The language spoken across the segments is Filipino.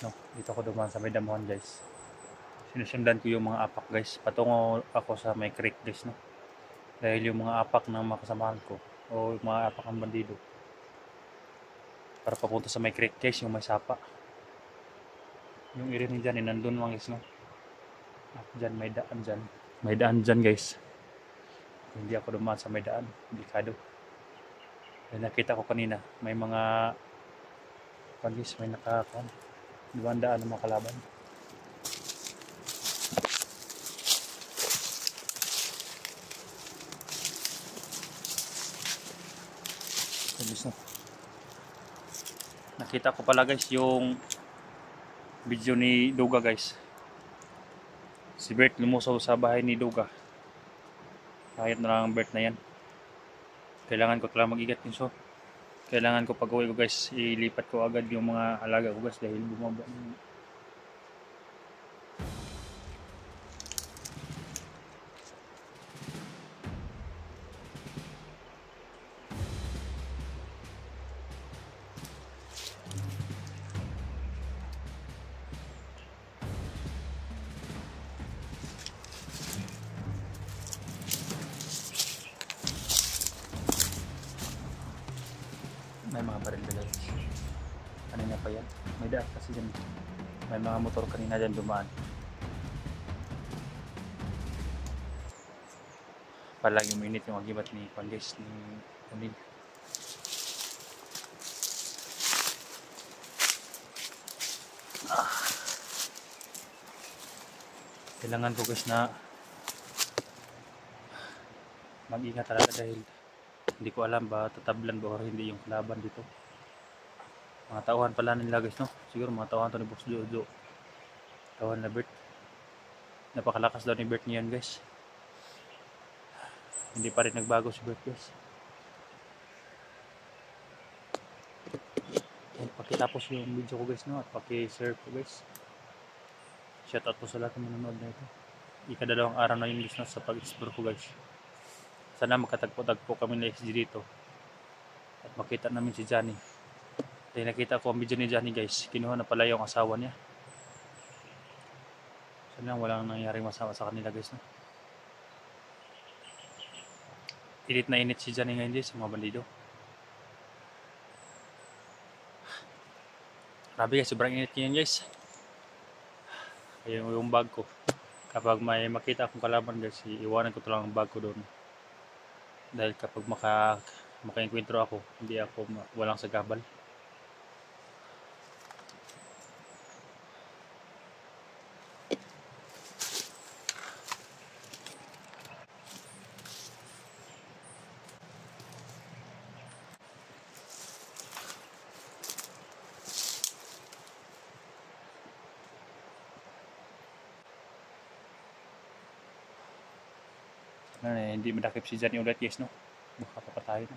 guys, no. Dito ako dumaan sa may damuhan guys. Sinusundan ko yung mga apak guys. Patungo ako sa may creek guys, no. Dahil yung mga apak ng mga kasamahan ko o yung mga apak ng bandido para papunta sa may creek guys, yung may sapa. Yung area ni dyan, nandun mga guys, no. At dyan, may daan dyan. May daan dyan guys. Hindi ako dumaan sa may daan. Delikado. Dahil nakita ko kanina, may mga pagis, may nakakon. Dumaan daan ng mga kalaban. Pagis, no. Nakita ko pala guys yung video ni Duga guys. Si Bert lumusaw sa bahay ni Duga. Kahit na lang ang Bert na yan. Kailangan ko talaga mag-igat pinso. Kailangan ko pag uwi ko guys, ilipat ko agad yung mga alaga ko guys dahil bumaba. May mga baril na guys. Kanina pa yan. May daan kasi dyan. May mga motor kanina dyan dumaan. Palagi uminit yung agibat ni Pandis ni Unil. Kailangan ko guys na mag-ingat talaga dahil hindi ko alam ba tatablan ba o hindi yung kalaban dito. Mga tauhan pala nila guys, no. Siguro mga tauhan to ni Boss Jojo. Tauhan na Bert. Napakalakas daw ni Bert niyan guys. Hindi pa rin nagbago si Bert guys. Pakitapos yung video ko guys, no, at paki-share ko guys. Shout out po sa lahat ng manonood na ito. Ikadalawang araw na yung business sa pag-explore ko guys. Sana makatagpo-tagpo kami na XG dito. At makita namin si Johnny. Dahil nakita ko ang video ni Johnny guys. Kinuha na pala yung asawa niya. Sana walang nangyaring masama sa kanila guys, no? Init na init si Johnny ngayon guys sa mga bandido. Grabe guys, sobrang init ngayon guys. Yung bag ko. Kapag may makita akong kalaban guys, iiwanan ko talagang ang bag ko doon. Dahil kapag maka-enkwentro ako, hindi ako walang sagabal. Hindi madakip si Johnny ulit guys, no. Baka papatayin na.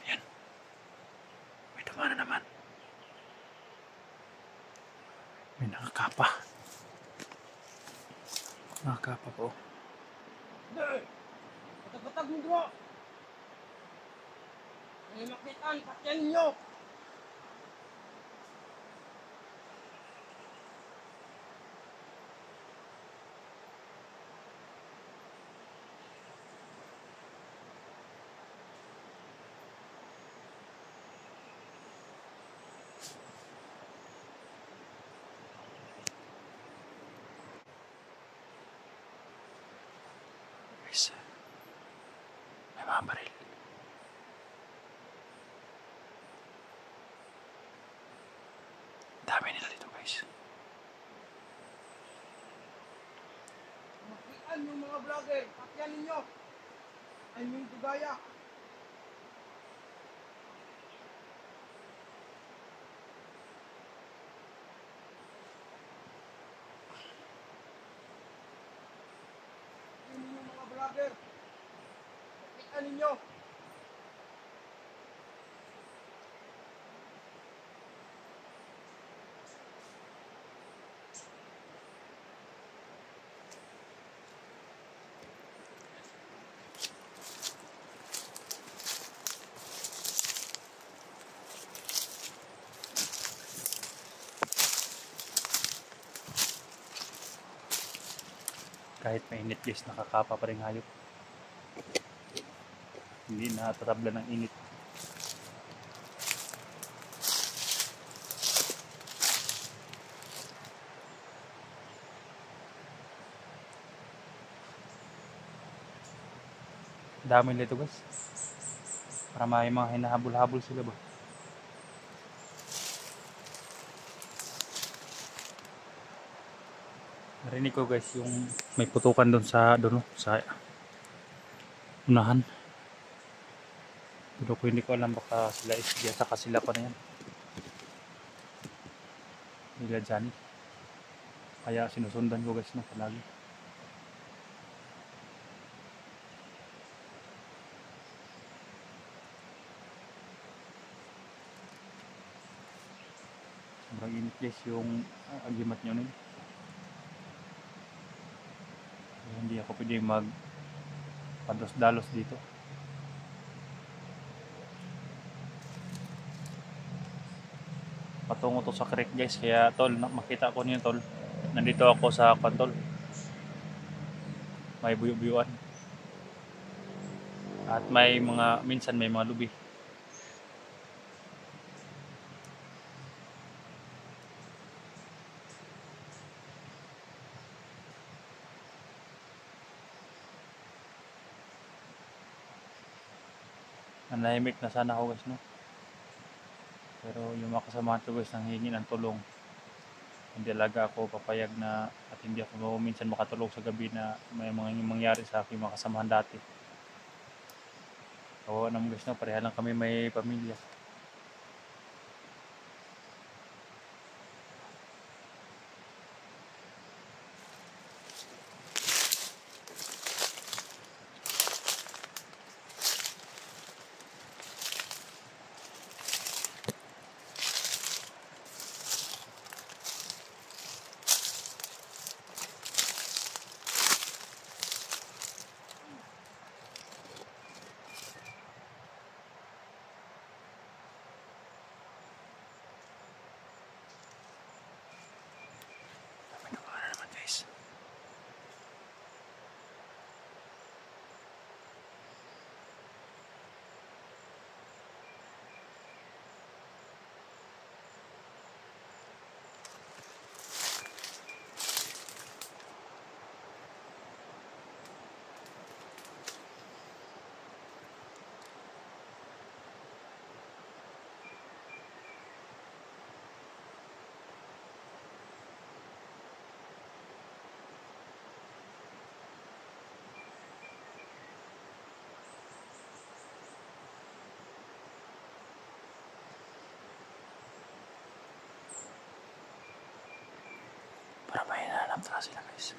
Ayan. May tama na naman. May nakakapa. Nakakapa po. Hindi! Patag-patag mo dito! May makitaan, patyan ninyo! Guys, may mga baril. Dami nila dito guys. Makitaan yung mga vlogger, patyan ninyo! Ay yung tugaya! Yung mga vlogger, makitaan ninyo! Kahit mainit guys, nakakapa pa rin hayop. Hindi natatabla ng init. Dami nila ito guys. Para may mga hinahabol-habol sila ba. Narinig ko guys yung may putukan doon sa unahan. Pero ko hindi ko alam baka sila isdiya saka sila pa na yan. Nila Johnny. Kaya sinusundan ko guys no palagi. Sobrang init guys yung agimat nyo nun. Hindi ako pwede pados-dalos dito. Patungo to sa creek guys, kaya tol, makita ko niyo tol. Nandito ako sa kantol. May buyo-buyuan. At may minsan may mga lubi. Nanahimik na sana ako guys no. Pero yung mga kasamahan ko guys nang hingi ng tulong. Hindi talaga ako papayag na at hindi ako minsan makatulog sa gabi na may mga mangyari sa aking mga kasamahan dati. Kawawa naman guys no, pareha lang kami may pamilya. Para may hinahanap na sila guys.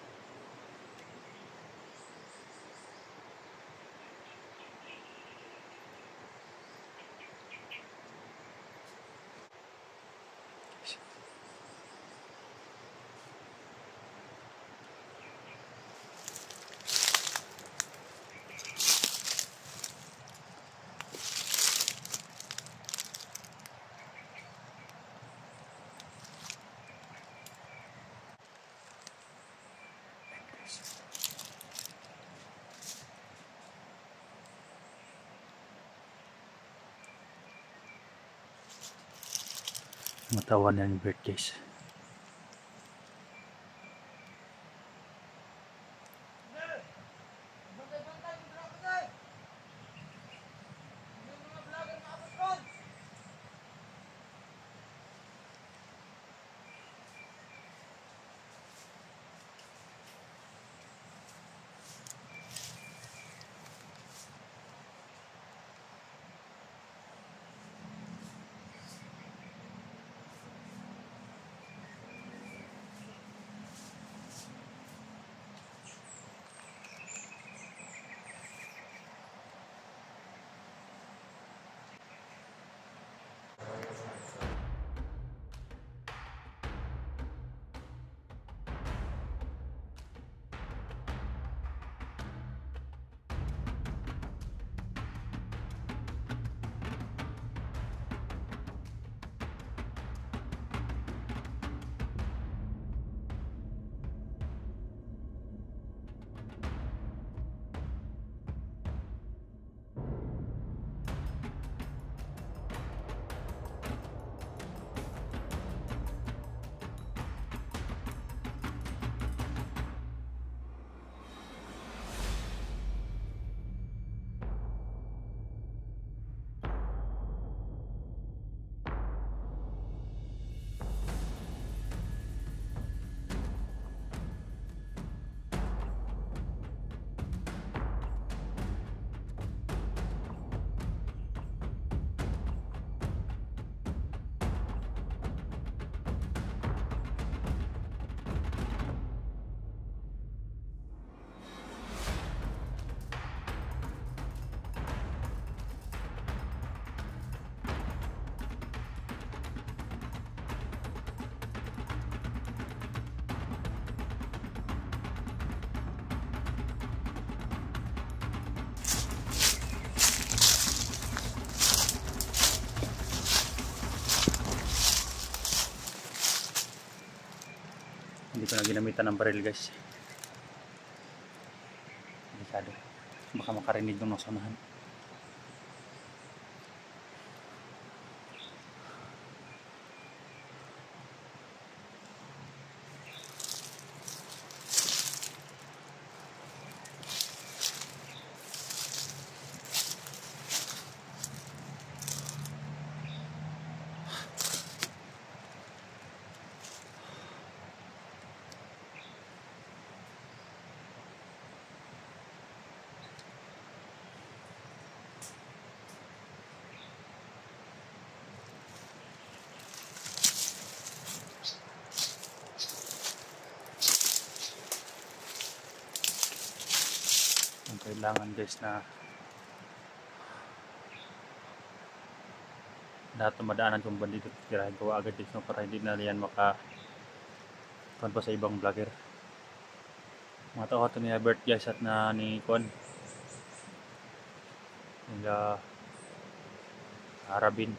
Matawan na yung birthdays. Bantay-bantay, bantay! Yung mga vlogger na abot. Hindi ko na ginamitan ng baril guys. Delikado. Baka makarinig ng nasa unahan. Ang kailangan guys na lahat ng madaanan kong bandito tirahin ko agad guys, no? Para hindi na yan maka kuwan pa sa ibang vlogger. Mga tao ito ni Albert guys at na ni Kuan nila Arabin.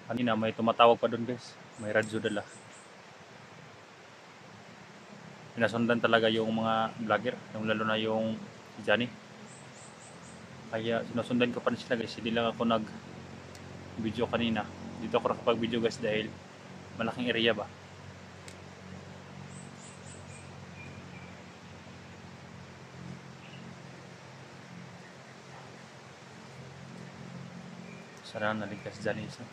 Kanina may tumatawag pa doon guys, may radyo dala. Pinasundan talaga yung mga vlogger, yung lalo na yung si Johnny. Kaya sinusundan ko pa rin sila guys, hindi lang ako nag video kanina. Dito ako nakapag video guys dahil malaking area ba. Sana naligtas Johnny isa.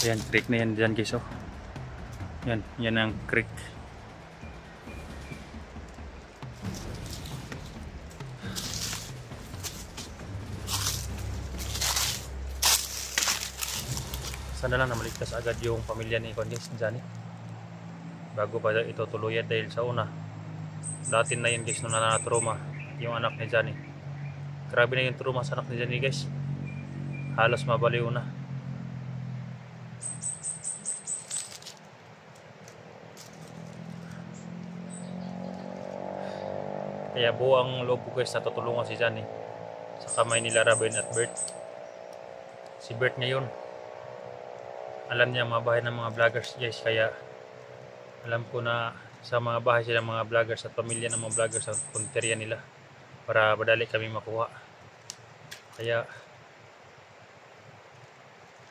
Ayan, creek na yan dyan guys, oh. Yan ang creek. Sana lang na maligtas agad yung pamilya ni Condis Johnny bago pa ito tuluyan, dahil sa una dati na yun guys, nung nanatrauma yung anak ni Johnny. Grabe na yung trauma sa anak ni Johnny guys, halos mabaliw na. Kaya buong loob ko guys na tutulungan si Johnny sa kamay nila Robin at Bert. Si Bert ngayon, alam niya mga bahay ng mga vloggers guys, kaya alam ko na sa mga bahay sila mga vloggers at pamilya ng mga vloggers ang punteriya nila para madali kami makuha. Kaya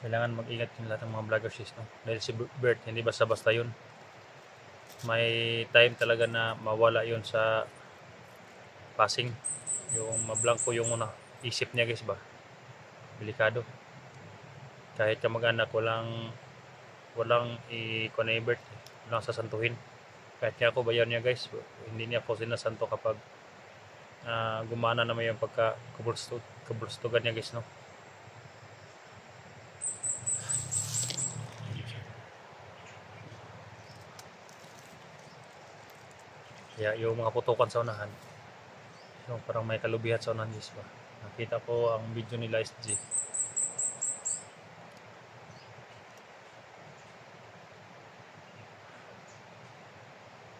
kailangan mag-ingat yung lahat ng mga vloggers guys, no? Dahil si Bert hindi basta-basta yun. May time talaga na mawala yun sa passing, yung mablangko yung una isip niya guys ba. Delikado. Kahit kamag-anak walang i-connect, walang sasantuhin. Kahit niya ako bayan niya guys, hindi niya ako sinasanto kapag gumana naman yung pagka-kabulstugan niya guys, no? Kaya yung mga putukan sa unahan, so, parang may kalubihat sa unahan guys ba. Nakita ko ang video nila SG.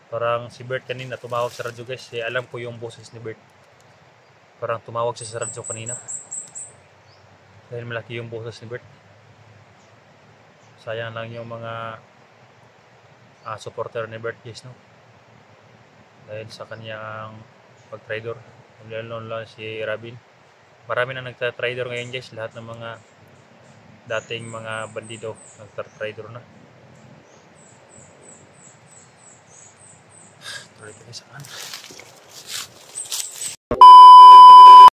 Parang si Bert kanina tumawag sa radyo guys, alam ko yung boses ni Bert. Parang tumawag siya sa radyo kanina dahil malaki yung boses ni Bert. Sayang lang yung mga supporter ni Bert guys, no? Dahil sa kanyang pag-trader, lalo lang si Robin. Marami na nagta-trader ngayon guys, lahat ng mga dating mga bandido nagta-trader na. Tuloy tayo saan?